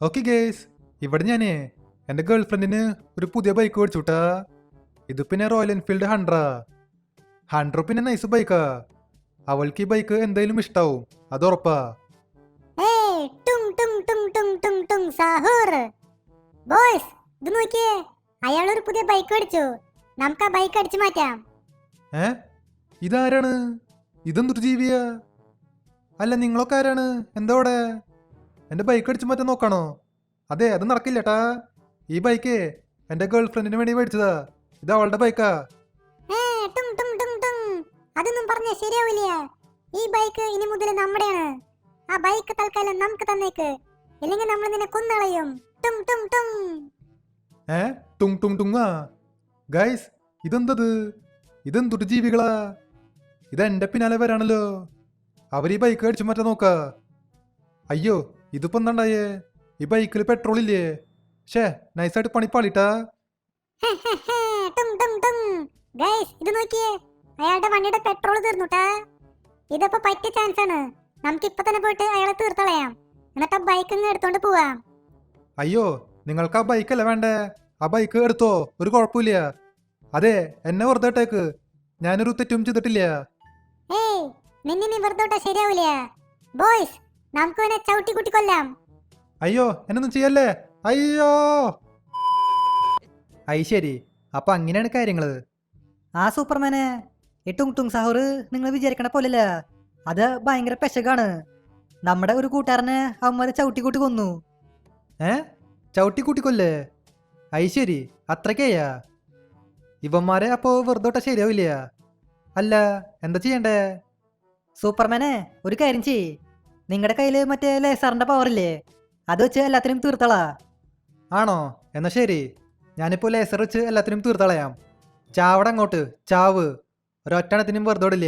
Okay guys, ഇവിടെ ഞാനേ എൻ്റെ ഗേൾ ഫ്രണ്ടിന് ഒരു പുതിയ ബൈക്ക് മേടിച്ചുട്ടാ. ഇത് പിന്നെ റോയൽ എൻഫീൽഡ് 100 പിന്നെ നൈസ് ബൈക്കാ. അവൾക്ക് ഈ ബൈക്ക് എന്തായാലും ഇഷ്ടാവും, അത് ഉറപ്പാ. ഏയ് ടുങ് ടുങ് ടുങ് ടുങ് ടുങ് ടുങ് സാഹൂർ. ബോയ്സ്, ഇത് നോക്കിയേ, അയാളൊരു പുതിയ ബൈക്ക് മേടിച്ചു. നമുക്ക് ആ ബൈക്ക് അടിച്ചു മാറ്റാം. ഏ ഇതാരാണ്? ഇതെന്തൊരു ജീവിയാ? അല്ല, നിങ്ങളൊക്കെ ആരാണ്? എന്താ ഇവിടെ? എൻ്റെ ബൈക്ക് അടിച്ചു മാറ്റാൻ നോക്കണോ? അതെ, അത് നടക്കില്ലട്ടാ. ഈ ബൈക്ക് എൻ്റെ ഗേൾ ഫ്രണ്ടിന് വേണ്ടി മേടിച്ചതാ. ഇത് അവളുടെ ബൈക്കാ. ടുങ് ടുങ് ടുങ് ടുങ്. അതൊന്നും പറഞ്ഞാ ശരിയാവില്ല. ഈ ബൈക്ക് ഇനി മുതൽ നമ്മുടെയാണ്. ആ ബൈക്ക് തൽക്കാലം നമുക്ക് തന്നേക്ക്, ഇല്ലെങ്കിൽ നമ്മൾ നിന്നെ കൊന്നളയും. ടുങ് ടുങ് ടുങ്. ടുങ് ടുങ് ടുങ്ങാ? ഗൈസ്, ഇതെന്തത്? ഇതെന്തൊരു ജീവികളാ? ഇതെന്റെ പിന്നാലെ വരാണല്ലോ. അവർ ഈ ബൈക്ക് അടിച്ചു മാറ്റാൻ നോക്ക. അയ്യോ, ഇതിപ്പോ എന്താണ്ടായേ? ഈ ബൈക്കിൽ പെട്രോൾ ഇല്ലേ? ഷേ, നൈസായിട്ട് പണിപ്പാളിട്ടാ. ടുങ് ടുങ് ടുങ്. ഗൈസ്, ഇത് നോക്കിയേ, അയാളുടെ വണ്ടിയുടെ പെട്രോൾ തീർന്നുട്ടാ. ഇതിപ്പോ പറ്റിയ ചാൻസ് ആണ്. നമുക്ക് ഇപ്പൊ തന്നെ പോയിട്ട് അയാളെ തീർത്തളയാം, എന്നിട്ട് ആ ബൈക്ക് ഇങ്ങ് എടുത്തോണ്ട് പോവാം. അയ്യോ, നിങ്ങൾക്ക് ആ ബൈക്കല്ല വേണ്ടേ? ആ ബൈക്ക് എടുത്തോ, ഒരു കുഴപ്പമില്ല. അതെ, എന്നെ വെറുതെ ഇട്ടേക്ക്. ഞാനൊരു തെറ്റും ചെയ്തിട്ടില്ല. ഏയ്, നിന്നെ നീ വെറുതെ വിട്ടാ ശരിയാവില്ല. ബോയ്സ്, നമുക്ക് അവനെ ചവിട്ടി കൂട്ടി കൊല്ലാം. അയ്യോ, എന്നൊന്നും ചെയ്യല്ലേ. അയ്യോ. ശരി, അപ്പൊ അങ്ങനെയാണ് കാര്യങ്ങള്. ആ സൂപ്പർമാനെ, ഈ ടുങ് ടുങ് സാഹൂർ നിങ്ങൾ വിചാരിക്കണ പോലല്ല. അത് ഭയങ്കര പെശകാണ്. നമ്മുടെ ഒരു കൂട്ടുകാരനെ അവന്മാര് ചവിട്ടിക്കൂട്ടി കൊന്നു. ചവിട്ടി കൂട്ടിക്കൊല്ലേ? ശരി, അത്രയ്ക്കയ്യാ? ഇവന്മാരെ അപ്പോ വെറുതെ ശരിയാവില്ല. അല്ല, എന്താ ചെയ്യണ്ടേ? സൂപ്പർമാനെ, ഒരു കാര്യം ചെയ്യ്. നിങ്ങളുടെ കയ്യിൽ മറ്റേ ലേസറിന്റെ പവറില്ലേ, അത് വെച്ച് എല്ലാത്തിനും തീർത്തളാ. ആണോ? എന്നാ ശരി, ഞാനിപ്പോ ലേസർ വെച്ച് എല്ലാത്തിനും തീർത്തളയാം. ചാവട അങ്ങോട്ട്, ചാവ്. ഒരൊറ്റണത്തിനും വെറുതെ ഇല്ല.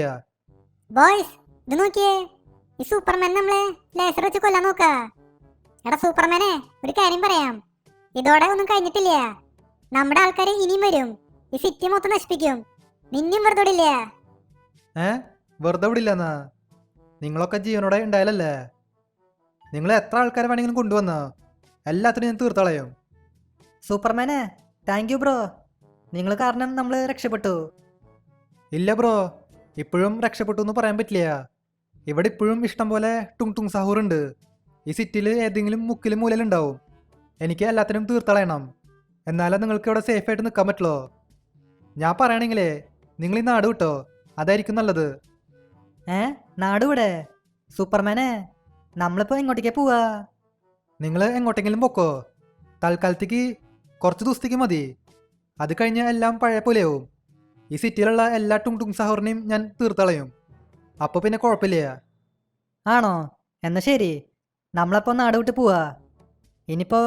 ബോയ്സ്, ഇത് നോക്കിയേ, ഈ സൂപ്പർമാൻ നമ്മളെ ലേസർ വെച്ച് കൊല്ലാൻ നോക്കാ. എടാ സൂപ്പർമാനെ, ഒരു കാര്യം പറയാം. ഇതോടെ ഒന്നും കഴിഞ്ഞിട്ടില്ല. നമ്മുടെ ആൾക്കാര് ഇനിയും വരും, ഈ സിറ്റി മൊത്തം നശിപ്പിക്കും. നിന്നും വെറുതെ വിടില്ല. വെറുതെ വിടില്ലെന്നാ? നിങ്ങളൊക്കെ ജീവനോടെ ഉണ്ടായാലല്ലേ? നിങ്ങൾ എത്ര ആൾക്കാരെ വേണമെങ്കിലും കൊണ്ടുവന്നോ, എല്ലാത്തിനും ഞാൻ തീർത്തളയും. സൂപ്പർമാനെ, താങ്ക് യു ബ്രോ. നിങ്ങൾ കാരണം നമ്മൾ രക്ഷപ്പെട്ടു. ഇല്ല ബ്രോ, ഇപ്പോഴും രക്ഷപ്പെട്ടു എന്ന് പറയാൻ പറ്റില്ല. ഇവിടെ ഇപ്പോഴും ഇഷ്ടം പോലെ ടുങ് ടുങ് സാഹൂർ ഉണ്ട്. ഈ സിറ്റിയിൽ ഏതെങ്കിലും മുക്കിലും മൂലയിലുണ്ടാവും. എനിക്ക് എല്ലാത്തിനും തീർത്തളയണം, എന്നാലേ നിങ്ങൾക്ക് ഇവിടെ സേഫായിട്ട് നിൽക്കാൻ പറ്റുള്ളൂ. ഞാൻ പറയണെങ്കിലേ നിങ്ങൾ ഈ നാട് വിട്ടോ, അതായിരിക്കും നല്ലത്. നാടുവിടെ? സൂപ്പർമാനെ, നമ്മളിപ്പോ എങ്ങോട്ടേക്കാ പോവാ? നിങ്ങൾ എങ്ങോട്ടെങ്കിലും പൊക്കോ. തൽക്കാലത്തേക്ക് കുറച്ച് ദിവസത്തേക്ക് മതി. അത് കഴിഞ്ഞാൽ എല്ലാം പഴയ പോലെയാവും. ഈ സിറ്റിയിലുള്ള എല്ലാ ടുങ് ടുങ് സാഹൂറിനെയും ഞാൻ തീർത്തളയും. അപ്പോൾ പിന്നെ കുഴപ്പമില്ല. ആണോ? എന്നാ ശരി, നമ്മളപ്പോ നാട് വിട്ട് പോവാ. ഇനിയിപ്പോ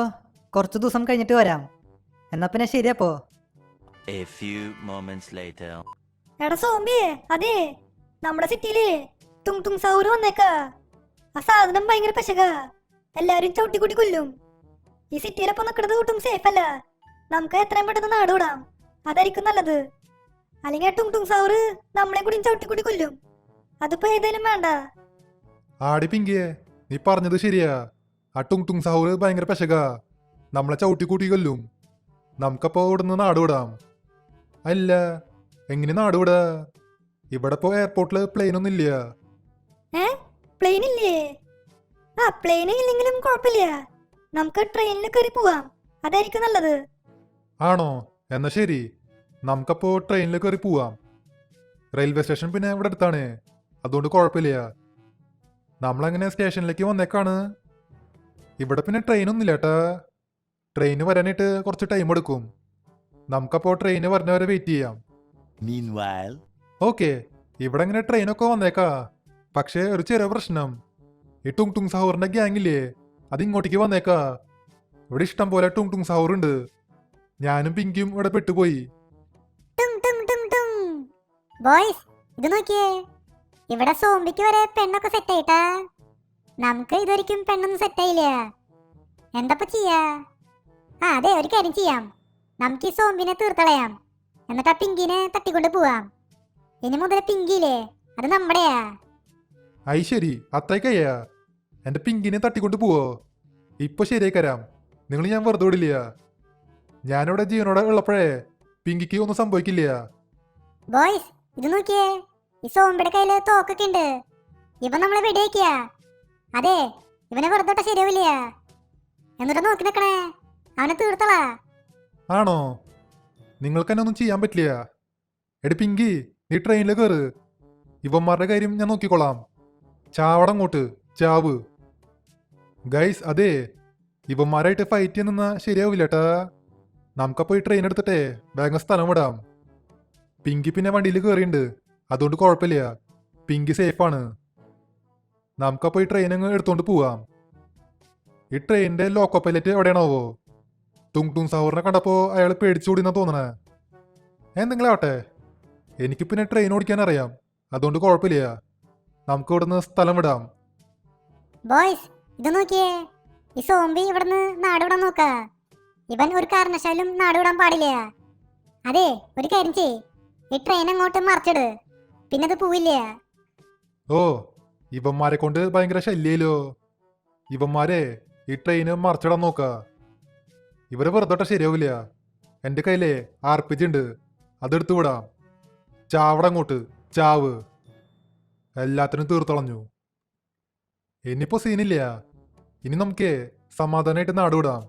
കുറച്ച് ദിവസം കഴിഞ്ഞിട്ട് വരാം. എന്നാ പിന്നെ ശരി. അപ്പോ A few moments later. എടാ സോംബിയേ, അതെ, നമ്മുടെ സിറ്റിയില് ടുങ് ടുങ് സാഹൂർ വന്നേക്കാ. ആ സാധനം ഭയങ്കര പെശക, എല്ലാരും ചവിട്ടിക്കൂട്ടി കൊല്ലും. ഈ സിറ്റിയിലപ്പോ നിൽക്കുന്നത് ഒട്ടും സേഫ് അല്ല. നമുക്ക് എത്രയും പെട്ടെന്ന് നാട് വിടാം, അതായിരിക്കും നല്ലത്. അല്ലെങ്കിൽ ടുങ് ടുങ് സാഹൂർ നമ്മളെ കൂടി ചവിട്ടിക്കൂട്ടി കൊല്ലും. അതിപ്പോ ഏതായാലും വേണ്ട. ആടി പിങ്കിയെ, നീ പറഞ്ഞത് ശരിയാ. ആ ടുങ് ടുങ് സാഹൂർ ഭയങ്കര പെശക, നമ്മളെ ചവിട്ടിക്കൂട്ടി കൊല്ലും. നമുക്കപ്പോ ഇവിടുന്ന് നാട് വിടാം. അല്ല, എങ്ങനെ നാട് വിടാ? ഇവിടെ ഇപ്പോ എയർപോർട്ടിൽ പ്ലെയിൻ ഒന്നും ഇല്ല. പ്ലെയിൻ ഇല്ലേ? ആ, പ്ലെയിൻ ഇല്ലെങ്കിലും കുഴപ്പമില്ല. നമുക്ക് ട്രെയിനിൽ കയറി പോവാം, അതായിരിക്കും നല്ലത്. ആണോ? എന്നാ ശരി, നമുക്കപ്പോ ട്രെയിനിൽ കയറി പോവാം. റെയിൽവേ സ്റ്റേഷൻ പിന്നെ ഇവിടെ അടുത്താണ്, അതുകൊണ്ട് കുഴപ്പമില്ല. നമ്മളങ്ങനെ സ്റ്റേഷനിലേക്ക് വന്നേക്കാണ്. ഇവിടെ പിന്നെ ട്രെയിനൊന്നുമില്ല ഏട്ടാ. ട്രെയിന് വരാനായിട്ട് കുറച്ച് ടൈം എടുക്കും. നമുക്കപ്പോൾ ട്രെയിന് വരുന്നവരെ വെയിറ്റ് ചെയ്യാം. Meanwhile. ഓക്കെ, ഇവിടെ ഇങ്ങനെ ട്രെയിനൊക്കെ വന്നേക്കാ. പക്ഷേ ഒരു ചെറിയ പ്രശ്നം. ഈ ടുങ് ടുങ് സാഹൂറിന്റെ ഗ്യാങ് ഇല്ലേ, അത് ഇങ്ങോട്ടേക്ക് വന്നേക്കാ. ഇവിടെ ഇഷ്ടം പോലെ ടുങ് ടുങ് സാഹൂർ ഉണ്ട്. ഞാനും പിങ്കിയും ഇവിടെ പെട്ടുപോയി. ടുങ് ടുങ് ടുങ് ടുങ്. ബോയ്സ്, ഇത് നോക്കിയേ, ഇവിടെ സോംബിക്ക് വരെ പെണ്ണൊക്കെ സെറ്റ് ആയിട്ടാ. നമുക്ക് ഇതൊരിക്കും പെണ്ണൊന്നും സെറ്റ് ആയില്ല. എന്തപ്പോ ചെയ്യാ? അതെ, ഒരു കാര്യം ചെയ്യാം. നമുക്ക് ഈ സോംബിനെ തീർത്തളയാം, എന്നിട്ട് ആ പിങ്കിനെ തട്ടിക്കൊണ്ട് പോവാം. ഇനി മുതൽ പിങ്കിയില്ലേ, അത് നമ്മുടെയാ. ശരി, അത്രയ്ക്കയ്യാ? എന്റെ പിങ്കിനെ തട്ടിക്കൊണ്ട് പോവോ? ഇപ്പൊ ശരിയായി തരാം. നിങ്ങൾ ഞാൻ വെറുതെ വിടില്ല. ഞാനിവിടെ ജീവനോടെ ഉള്ളപ്പോഴേ പിങ്കിക്ക് ഒന്നും സംഭവിക്കില്ല. ബോയ്സ് ഇത് നോക്കിയേ, ഈ സോംബിയുടെ കയ്യില് തോക്കൊക്കെ ഉണ്ട്. ഇവൻ നമ്മളെ വെടിവെക്കുക. അതെ, ഇവനെ വെറുതെ വിട്ടാ ശരിയാവില്ല. എന്നിട്ട് നോക്കി നിക്കണേ, അവനെ തീർത്തളാ. ആണോ? നിങ്ങൾക്ക് എന്നെ ഒന്നും ചെയ്യാൻ പറ്റില്ല. എടി പിങ്കി, നീ ട്രെയിനിൽ കയറ്. ഇവന്മാരുടെ കാര്യം ഞാൻ നോക്കിക്കോളാം. ചാവടങ്ങോട്ട്, ചാവ്. ഗൈസ്, അതെ, ഇവന്മാരായിട്ട് ഫൈറ്റ് ചെയ്യാൻ നിന്നാ ശരിയാവില്ല കേട്ടാ. നമുക്കപ്പോൾ ഈ ട്രെയിൻ എടുത്തിട്ടേ വേഗം സ്ഥലം വിടാം. പിങ്കി പിന്നെ വണ്ടിയിൽ കയറിയുണ്ട്, അതുകൊണ്ട് കുഴപ്പമില്ല. പിങ്കി സേഫാണ്. നമുക്കപ്പോൾ ഈ ട്രെയിൻ അങ്ങ് എടുത്തോണ്ട് പോവാം. ഈ ട്രെയിനിന്റെ ലോക്കോ പൈലറ്റ് എവിടെയാണാവോ? തുങ് തുങ് സാഹൂറിനെ കണ്ടപ്പോൾ അയാൾ പേടിച്ചുകൂടിന്നാ തോന്നണേ. എന്തെങ്കിലും ആവട്ടെ, എനിക്ക് പിന്നെ ട്രെയിൻ ഓടിക്കാൻ അറിയാം, അതുകൊണ്ട് കുഴപ്പമില്ല. നമുക്ക് ഇവിടുന്ന് സ്ഥലം വിടാം. ബോയ്സ് ഇത് നോക്കിയേ, ഈ സോംബി ഇവിടുന്ന് നാട് വിടാൻ നോക്ക. ഇവൻ ഒരു കാരണവശാലും നാട് വിടാൻ പാടില്ല. അതെ, ഒരു കാര്യം ചെയ്, ഈ ട്രെയിൻ അങ്ങോട്ട് മറിച്ചിട്, പിന്നെ അത് പോവില്ല. ഓ, ഇവന്മാരെ കൊണ്ട് ഭയങ്കര ശല്യല്ലോ. ഇവന്മാരെ ഈ ട്രെയിന് മറിച്ചിടാൻ നോക്ക. ഇവരെ വെറുതെ ശരിയാവില്ല. എൻ്റെ കയ്യിലേ RPG ഉണ്ട്, അതെടുത്തു വിടാം. ചാവടങ്ങോട്ട്, ചാവ്. എല്ലാത്തിനും തീർത്തളഞ്ഞു. ഇനിയിപ്പോ സീനില്ല. ഇനി നമുക്ക് സമാധാനമായിട്ട് നാട് വിടാം.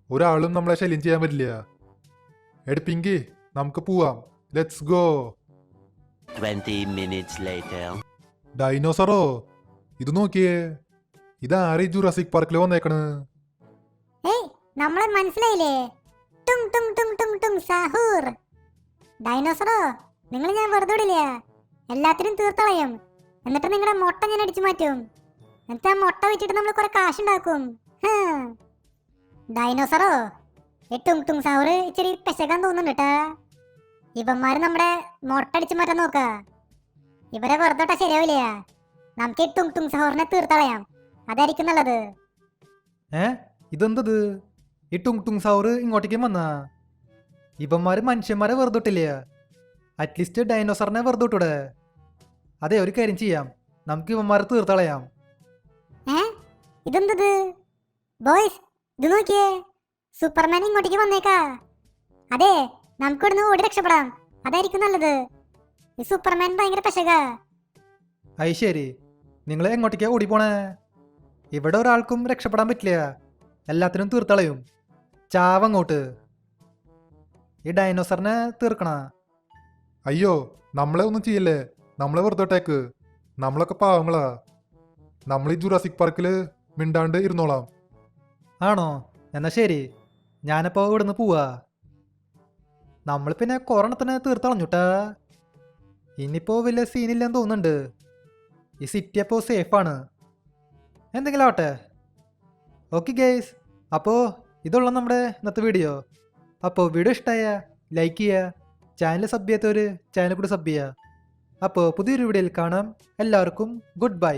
ഒരാളും നമ്മളെ ശല്യം ചെയ്യാൻ പറ്റില്ല. എടുപ്പിങ്കി, നമുക്ക് പോവാം. Let's go. 20 minutes later. ഡൈനോസറോ, ഇത് നോക്കിയേ. ഇതാരീ ജുറാസിക് പാർക്കിൽ വന്നേക്കണ്? ഏയ്, നമ്മളെ മനസ്സിലായില്ലേ? ടുങ് ടുങ് ടുങ് ടുങ് ടുങ് സാഹൂർ. ഡൈനോസറോ, നിങ്ങൾ ഞാൻ വെറുതെ വിടില്ല. എല്ലാത്തിനും തീർത്തളയും. എന്നിട്ട് നിങ്ങളുടെ മുട്ട ഞാൻ അടിച്ചു മാറ്റും. എന്നിട്ട് ആ മുട്ട വെച്ചിട്ട് നമ്മൾ കുറെ കാശുണ്ടാക്കും. ഡൈനോസറോ, ഈ ടുങ് ടുങ് സാഹൂർ ഇച്ചിരി പെശകാൻ തോന്നുന്നുണ്ട് കേട്ടാ. ഇവന്മാര് നമ്മുടെ മുട്ട അടിച്ചു മാറ്റാൻ നോക്ക. ഇവരെ വെറുതെ വിട്ടാ ശരിയാവില്ല. നമുക്ക് ഈ ടുങ് ടുങ് സാഹൂറിനെ തീർത്തളയാം, അതായിരിക്കും നല്ലത്. ഇതെന്തത്? ഈ ടുങ് ടുങ് സാഹൂർ ഇങ്ങോട്ടേക്കും വന്നാ? ഇവന്മാര് മനുഷ്യന്മാരെ വെറുതെ വിട്ടില്ല. അറ്റ്ലീസ്റ്റ് ഡൈനോസറിനെ വെറുതെ വിട്ടൂടെ? അതെ, ഒരു കാര്യം ചെയ്യാം, നമുക്ക് ഇവന്മാരെ തീർത്തളയാം. ഇതെന്തത്? ബോയ്സ് ഇത് നോക്കിയേ, സൂപ്പർമാൻ ഇങ്ങോട്ടേക്ക് വന്നേക്കാ. അതെ, നമുക്ക് ഇവിടുന്ന് ഓടി രക്ഷപ്പെടാം, അതായിരിക്കും നല്ലത്. ഈ സൂപ്പർമാൻ ഭയങ്കര പെശകാ. അത് ശരി, നിങ്ങൾ എങ്ങോട്ടേക്കാ ഓടിപ്പോണേ? ഇവിടെ ഒരാൾക്കും രക്ഷപ്പെടാൻ പറ്റില്ല, എല്ലാത്തിനും തീർത്തളയും. ചാവങ്ങോട്ട്. ഈ ഡൈനോസറിനെ തീർക്കണ. അയ്യോ, നമ്മളെ ഒന്നും ചെയ്യല്ലേ. നമ്മളെ വെറുതെട്ടേക്ക്. നമ്മളൊക്കെ പാവങ്ങളാ. നമ്മൾ ഈ ജുറാസിക് പാർക്കിൽ മിണ്ടാണ്ട് ഇരുന്നോളാം. ആണോ? എന്നാ ശരി, ഞാനപ്പോ ഇവിടുന്ന് പോവാ. നമ്മൾ പിന്നെ കൊറോണത്തിന് തീർത്തളഞ്ഞുട്ടാ. ഇനിയിപ്പോ വലിയ സീനില്ലെന്ന് തോന്നുന്നുണ്ട്. ഈ സിറ്റി അപ്പോൾ സേഫാണ്. എന്തെങ്കിലും ആവട്ടെ. ഓക്കെ ഗൈസ്, അപ്പോൾ ഇതുള്ള നമ്മുടെ ഇന്നത്തെ വീഡിയോ. അപ്പോൾ വീഡിയോ ഇഷ്ടമായ ലൈക്ക് ചെയ്യുക, ചാനൽ സബ് ചെയ്യാത്തവർ ചാനൽ കൂടി സബ് ചെയ്യുക. അപ്പോൾ പുതിയൊരു വീഡിയോയിൽ കാണാം. എല്ലാവർക്കും ഗുഡ് ബൈ.